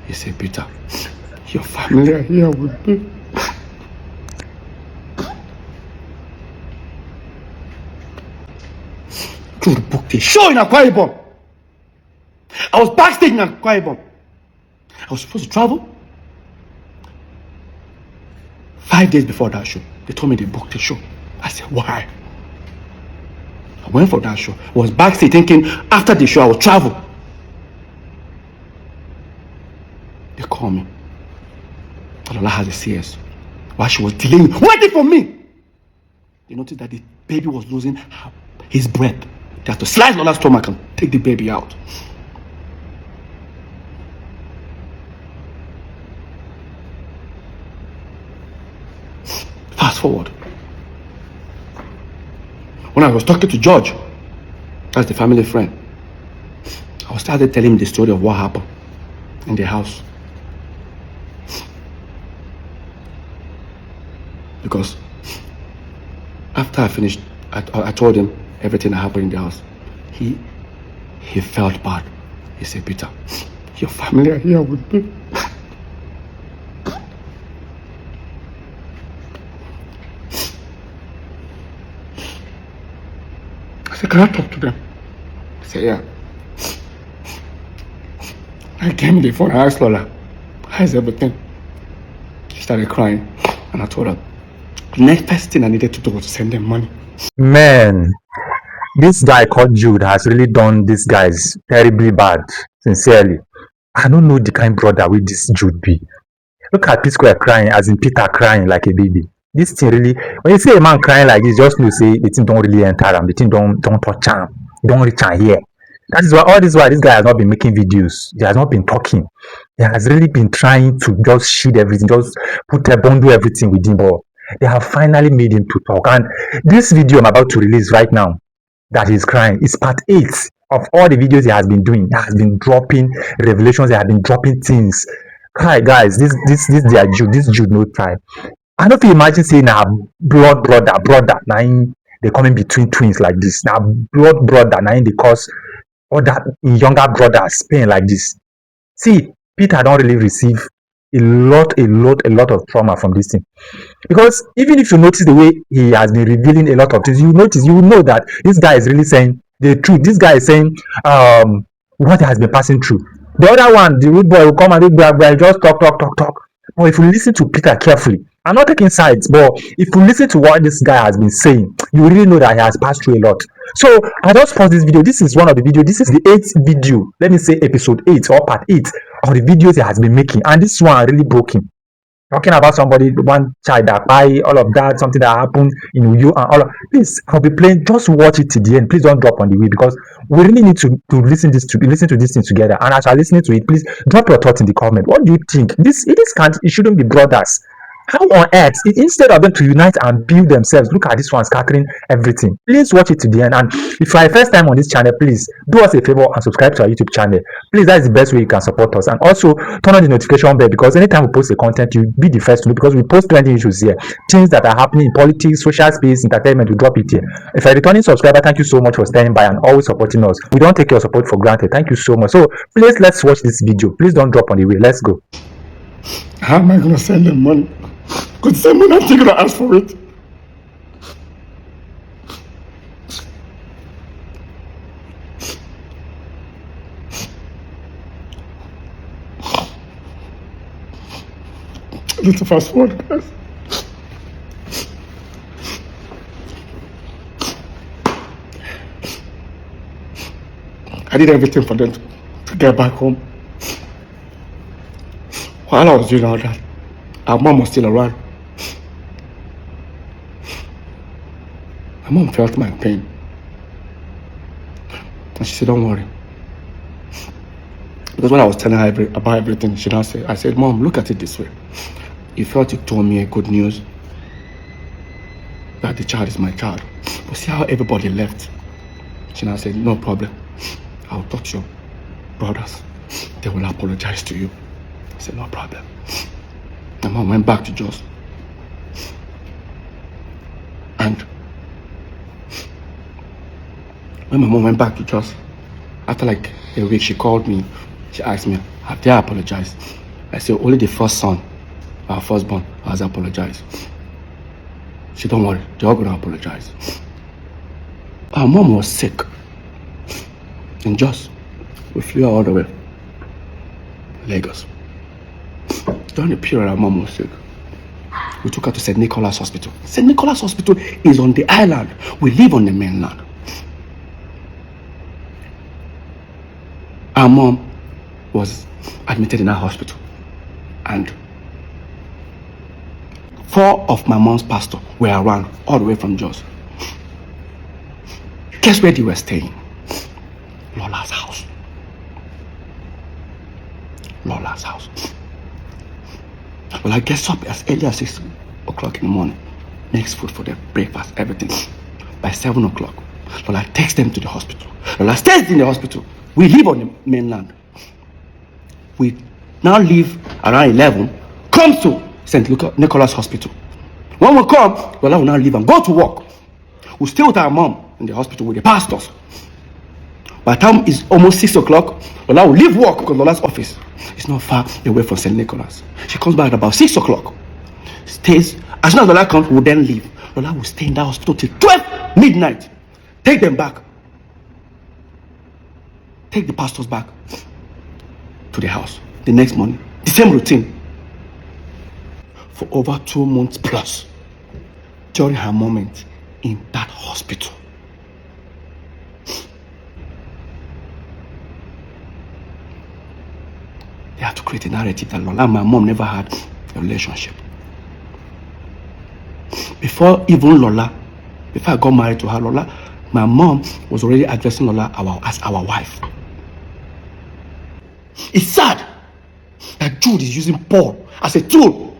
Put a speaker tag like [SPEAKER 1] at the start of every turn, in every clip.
[SPEAKER 1] He said, Peter, your family are here with me. Jude booked a show in Akwa Ibom. I was backstage in Akwa Ibom. I was supposed to travel. 5 days before that show, they told me they booked a show. I said, why? I went for that show. I was backstage thinking after the show I would travel. They called me. Lola has a CS. While she was delaying, waiting for me. They noticed that the baby was losing his breath. They had to slice Lola's stomach and take the baby out. Fast forward. When I was talking to George, that's the family friend, I started telling him the story of what happened in the house. Because after I finished, I told him everything that happened in the house. He felt bad. He said, Peter, your family are here with me. I said, can I talk to them? He said, yeah. I came the phone, I asked Lola, how's everything? She started crying, and I told her, the next first thing I needed to do was to send them money.
[SPEAKER 2] Man, this guy called Jude has really done these guys terribly bad, sincerely. I don't know the kind brother with this Jude be. Look at P-Square crying, as in Peter crying like a baby. This thing really, when you see a man crying like this, just know say the thing don't really enter him, the thing don't touch him, don't reach him here. That is why all this while this guy has not been making videos, he has not been talking. He has really been trying to just shield everything, just put a bundle everything with him, but they have finally made him to talk. And this video I'm about to release right now, that he's crying, is part 8 of all the videos he has been doing. He has been dropping revelations, he has been dropping things. Hi guys, this their Jude, this Jude no try. I don't feel imagine saying now blood brother, now they come in between twins like this. Now blood brother, now they cause other younger brothers pain like this. See, Peter don't really receive a lot of trauma from this thing. Because even if you notice the way he has been revealing a lot of things, you will know that this guy is really saying the truth. This guy is saying what he has been passing through. The other one, the rude boy will come and just talk. But if you listen to Peter carefully, I'm not taking sides, but if you listen to what this guy has been saying, you really know that he has passed through a lot. So I just paused this video. This is one of the videos. This is the 8th video. Let me say episode 8 or part 8 of the videos he has been making. And this one really broke him. Talking about somebody, one child that buy all of that, something that happened in you and all of. Please, I'll be playing. Just watch it to the end. Please don't drop on the way, because we really need to listen to this thing together. And as you're listening to it, please drop your thoughts in the comment. What do you think? It shouldn't be brothers. How on earth, instead of them to unite and build themselves, look at this one scattering everything. Please watch it to the end. And if you are the first time on this channel, please do us a favor and subscribe to our YouTube channel. Please, that is the best way you can support us. And also turn on the notification bell, because anytime we post a content, you'll be the first to know, because we post plenty issues here. Things that are happening in politics, social space, entertainment, we drop it here. If you're a returning subscriber, thank you so much for standing by and always supporting us. We don't take your support for granted. Thank you so much. So please, let's watch this video. Please don't drop on the way. Let's go.
[SPEAKER 1] How am I going to send them money? Could someone not going to ask for it? Let's fast forward, guys. I did everything for them to get back home. While I was doing all that, our mom was still around. My mom felt my pain. And she said, don't worry. Because when I was telling her about everything, she now said, I said, Mom, look at it this way. You felt you told me a good news that the child is my child. But see how everybody left. She now said, no problem. I'll talk to your brothers. They will apologize to you. I said, no problem. My mom went back to Jos. And when my mom went back to Jos, after like a week, she called me She asked me, have they apologized? I said, only the first son, our firstborn, has apologized. She don't worry, they're all gonna apologize. Our mom was sick. And just, we flew her all the way. Lagos. During the period our mom was sick, we took her to St. Nicholas Hospital. St. Nicholas Hospital is on the island. We live on the mainland. Our mom was admitted in our hospital. And 4 of my mom's pastors were around, all the way from Jos. Guess where they were staying? Lola's house. Lola's house. Well, I get up as early as 6 o'clock in the morning. Makes food for them, breakfast, everything. By 7 o'clock, Lola takes them to the hospital. Lola stays in the hospital. We live on the mainland. We now leave around 11, come to St. Nicholas Hospital. When we come, Lola will now leave and go to work. We stay with our mom in the hospital with the pastors. By the time it's almost 6 o'clock, Lola will leave work because Lola's office is not far away from St. Nicholas. She comes back at about 6 o'clock. Stays. As soon as Lola comes, we'll then leave. Lola will stay in that hospital till 12 midnight. Take them back. Take the pastors back to the house. The next morning, the same routine. For over 2 months plus, during her moment in that hospital. They have to create a narrative that Lola and my mom never had a relationship. Before even Lola, before I got married to her, Lola, my mom was already addressing Lola as our wife. It's sad that Jude is using Paul as a tool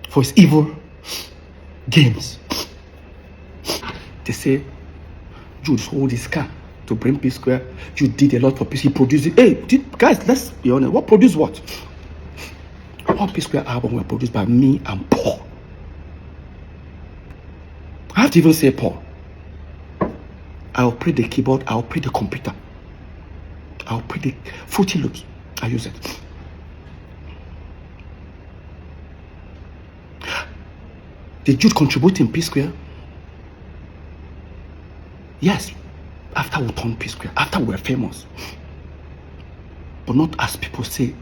[SPEAKER 1] for his evil games. They say Jude sold his car to bring P Square. Jude did a lot for peace. He produced it. Hey, guys, let's be honest. What produced what? All P Square albums were produced by me and Paul. I have to even say Paul. I'll play the keyboard. I'll play the computer. I'll play the Fruity Loops. I use it. Did Jude contribute in P Square? Yes. After we turned P Square, after we were famous. But not as people say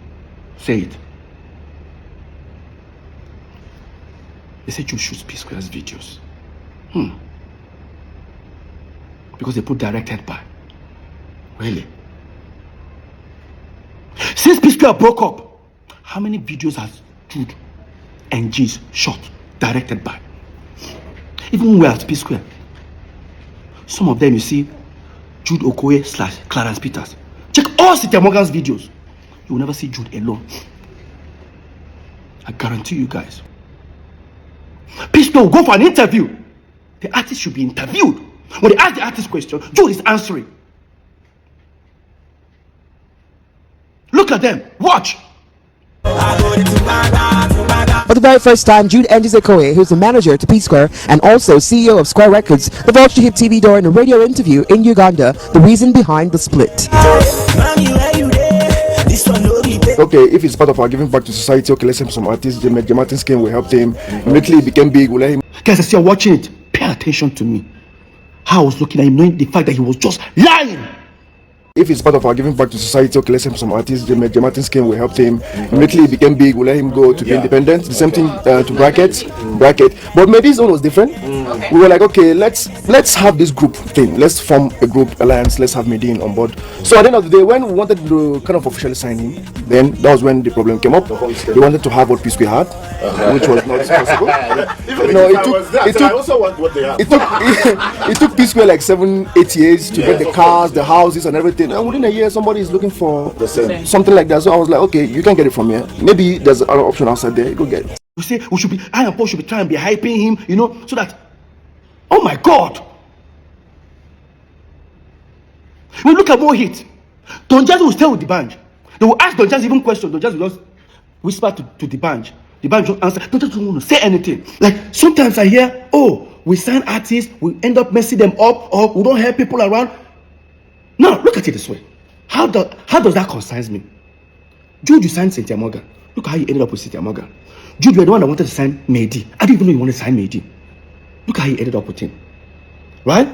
[SPEAKER 1] it. They say Jude shoots P Square's videos. Because they put directed by. Really? Since P Square broke up, how many videos has Jude and G's shot directed by? Even when we are at P Square, some of them you see Jude Okoye / Clarence Peters. Check all Cynthia Morgan's videos. You will never see Jude alone. I guarantee you guys. P Square will go for an interview. The artist should be interviewed. When they ask the artist question, Jude is answering. Look at them. Watch.
[SPEAKER 3] For the very first time, Jude and Okoye, who's the manager to P Square and also CEO of Square Records, divulged to hit TV during a radio interview in Uganda the reason behind the split.
[SPEAKER 4] Okay, if it's part of our giving back to society, okay, let's help some artists. J Martin's came, we helped him. Immediately he became big, we let him.
[SPEAKER 1] Guys, as you're watching it, pay attention to me. How I was looking at him, knowing the fact that he was just lying.
[SPEAKER 4] If it's part of our giving back to society, okay, let's help some artists. J Martin's came, we helped him. Immediately he became big, we let him go to be independent. The same thing to Bracket. But maybe his own was different. We were like, okay, let's have this group thing. Let's form a group alliance. Let's have Medine on board. So at the end of the day, when we wanted to kind of officially sign him, then that was when the problem came up. He wanted to have what P Square had, which was not possible. It took P Square like 7-8 years to get the cars, the houses, and everything. And within a year, somebody is looking for something like that. So I was like, okay, you can get it from here. Maybe there's another option outside there. You go get it.
[SPEAKER 1] We say I and Paul should be trying to be hyping him, so that, oh my God. We look at more hits. Don Jazzy will stay with the band. They will ask Don Jazzy even questions. Don Jazzy will just whisper to the band. The band will answer. Don Jazzy don't want to say anything. Like sometimes I hear, we sign artists, we end up messing them up, or we don't help people around. Now look at it this way. How does that concern me? Jude, you signed Cynthia Morgan. Look how you ended up with Cynthia Morgan. Jude, you were the one that wanted to sign Mehdi. I didn't even know you wanted to sign Mehdi. Look how you ended up with him. Right?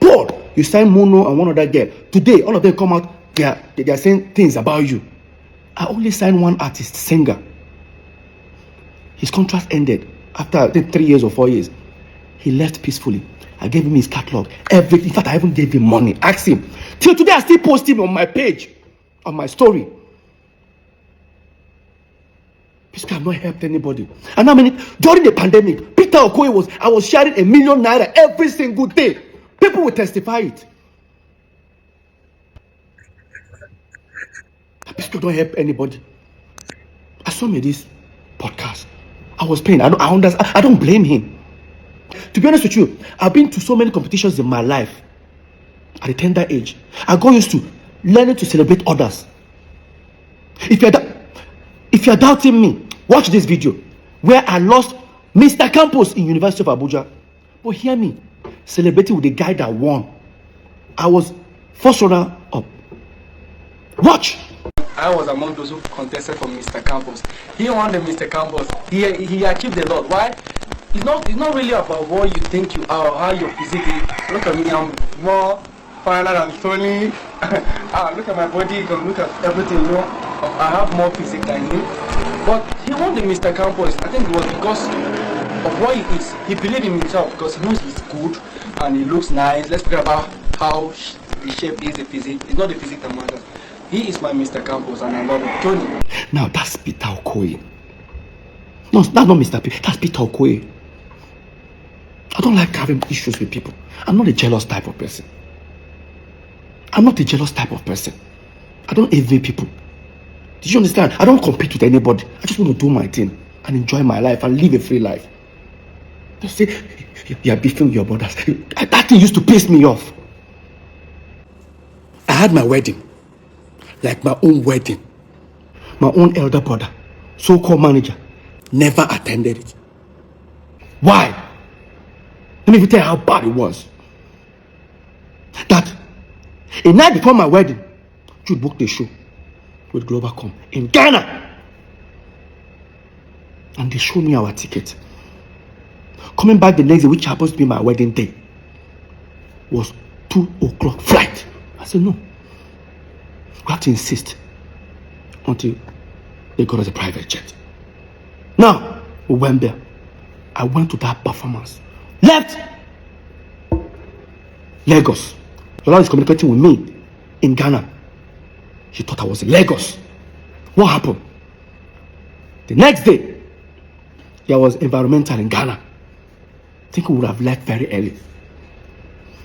[SPEAKER 1] Paul, you signed Mono and one other girl. Today, all of them come out, they are saying things about you. I only signed one artist, singer. His contract ended after I think 3 years or 4 years. He left peacefully. I gave him his catalog. Everything. In fact, I even gave him money. Ask him. Till today, I still post him on my page, on my story. Peacefully, I've not helped anybody. And how many? During the pandemic, Peter Okoye I was sharing ₦1 million every single day. People will testify it. Peacefully, don't help anybody. I saw me this podcast. I was paying. I don't blame him. To be honest with you, I've been to so many competitions in my life at a tender age. I got used to learning to celebrate others. If you're doubting me, watch this video where I lost Mr. Campos in University of Abuja. But hear me, celebrating with the guy that won. I was first runner up. Watch.
[SPEAKER 5] I was among those who contested for Mr. Campos. He won the Mr. Campos. He achieved a lot. Why? It's not really about what you think you are or how you're physically. Look at me, I'm more finer than Tony. Look at my body, you can look at everything, you know. I have more physique than him. But he won the Mr. Campos. I think it was because of what he is. He believed in himself because he knows he's good and he looks nice. Let's forget about how the shape is, the physique. It's not the physique that matters. He is my Mr. Campos and I love him. Tony.
[SPEAKER 1] Now that's Peter Okoye. No, that's not Mr. P. That's Peter Okoye. I don't like having issues with people. I'm not a jealous type of person. I don't envy people. Did you understand? I don't compete with anybody. I just want to do my thing and enjoy my life and live a free life. They say you're beefing with your brothers. That thing used to piss me off. I had my wedding, like my own wedding. My own elder brother, so-called manager, never attended it. Why? Let me even tell you how bad it was. That a night before my wedding, Jude booked a show with Globalcom in Ghana. And they showed me our ticket. Coming back the next day, which happens to be my wedding day, was 2:00 flight. I said, no. We have to insist until they got us a private jet. Now, we went there. I went to that performance. Left Lagos. Lola is communicating with me in Ghana. She thought I was in Lagos. What happened? The next day, there was environmental in Ghana. I think we would have left very early.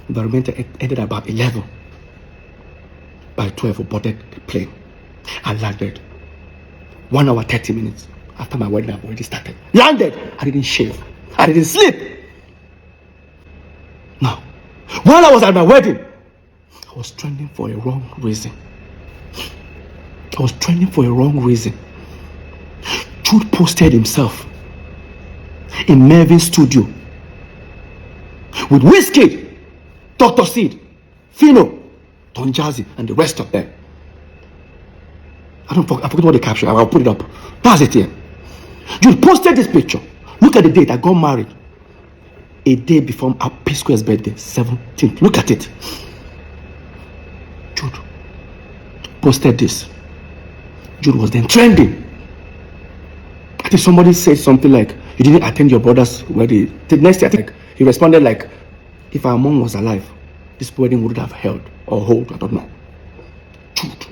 [SPEAKER 1] Environmental ended about 11. By 12, we boarded the plane. I landed. 1 hour, 30 minutes after my wedding, I've already started. Landed. I didn't shave. I didn't sleep. Now, while I was at my wedding, I was trending for a wrong reason. Jude posted himself in Mervin's studio with Whiskey, Dr. Seed, Fino, Don Jazzy, and the rest of them. I forget what they captured. I'll put it up. That's it here. Jude posted this picture. Look at the date. I got married a day before P Square's birthday, 17th. Look at it. Jude posted this. Jude was then trending. I think somebody said something like, you didn't attend your brother's wedding. The next day, I think he responded like, if our mom was alive, this wedding wouldn't have held or hold. I don't know. Jude.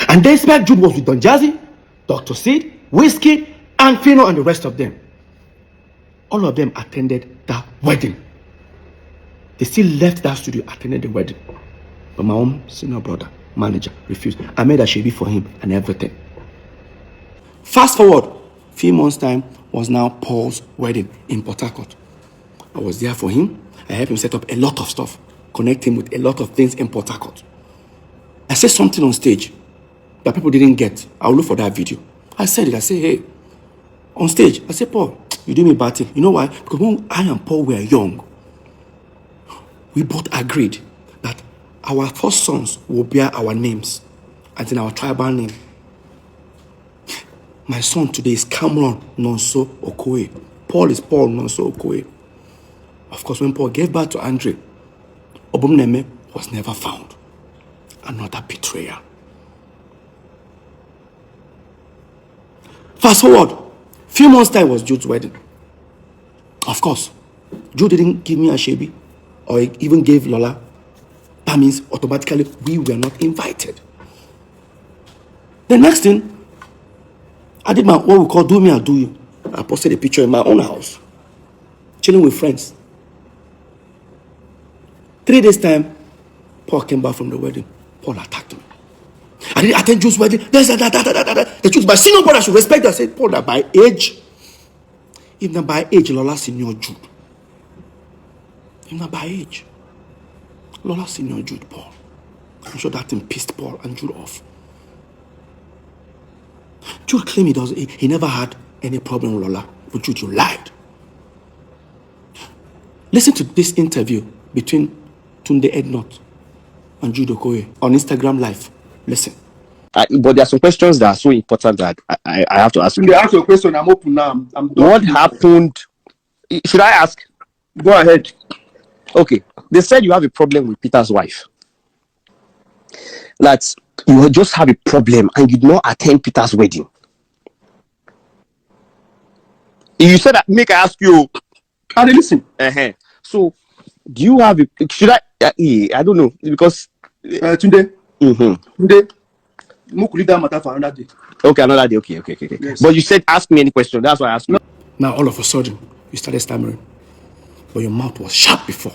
[SPEAKER 1] And despite Jude was with Don Jazzy, Dr. Seed, Whiskey, and Fino, and the rest of them, all of them attended that wedding. They still left that studio, attended the wedding. But my own senior brother, manager, refused. I made a shabby for him and everything. Fast forward, a few months' time was now Paul's wedding in Port Harcourt. I was there for him. I helped him set up a lot of stuff, connect him with a lot of things in Port Harcourt. I said something on stage that people didn't get. I'll look for that video. I said it. I said, hey, on stage, I said, Paul, you did me bad thing. You know why? Because when I and Paul were young, we both agreed that our first sons will bear our names as in our tribal name. My son today is Cameron Nonso Okoye. Paul is Paul Nonso Okoye. Of course, when Paul gave birth to Andre, Obumneme was never found. Another betrayer. Fast forward, few months time was Jude's wedding. Of course, Jude didn't give me a shebi or even gave Lola. That means automatically we were not invited. The next thing, I did what we call do me or do you. I posted a picture in my own house, chilling with friends. 3 days time, Paul came back from the wedding. Paul attacked me. I didn't attend Jude's wedding. The Jude's my senior brother should respect that. I said, Paul, that by age, if not by age, Lola senior Jude. If not by age, Lola senior Jude, Paul. I'm sure that thing pissed Paul and Jude off. Jude claimed he never had any problem with Lola, but Jude, you lied. Listen to this interview between Tunde Ednot and Jude Okoye on Instagram Live. Listen.
[SPEAKER 6] But there are some questions that are so important that I have to ask you.
[SPEAKER 4] They ask your question. I'm open now. I'm
[SPEAKER 6] What happened? Should I ask?
[SPEAKER 4] Go ahead.
[SPEAKER 6] Okay. They said you have a problem with Peter's wife. That you just have a problem and you did not attend Peter's wedding. You said that. Make I ask you.
[SPEAKER 4] And listen.
[SPEAKER 6] So, do you have a? Should I? I don't know because
[SPEAKER 4] Tunde. Tunde. Mukuli that matter for another day.
[SPEAKER 6] Okay, another day. Okay. Yes. But you said ask me any question. That's why I asked you.
[SPEAKER 1] Now all of a sudden you started stammering, but your mouth was sharp before.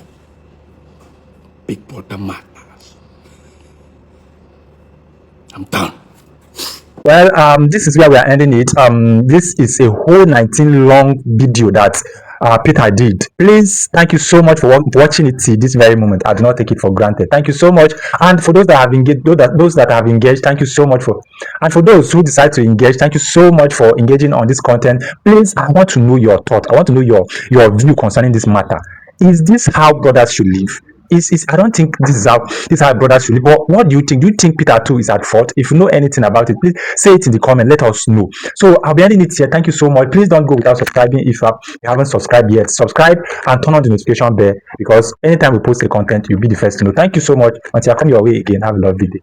[SPEAKER 1] Big brother madness. I'm done.
[SPEAKER 2] Well, this is where we are ending it. This is a whole 19 long video that Peter did. Please, thank you so much for watching it till this very moment. I do not take it for granted. Thank you so much. And for those that have engaged, those that have engaged, thank you so much for. And for those who decide to engage, thank you so much for engaging on this content. Please, I want to know your thought. I want to know your view concerning this matter. Is this how brothers should live? I don't think this is how brothers should live. But what do you think? Do you think Peter too is at fault? If you know anything about it, please say it in the comment. Let us know. So I'll be ending it here. Thank you so much. Please don't go without subscribing if you haven't subscribed yet. Subscribe and turn on the notification bell because anytime we post the content, you'll be the first to know. Thank you so much. Until I come your way again, have a lovely day.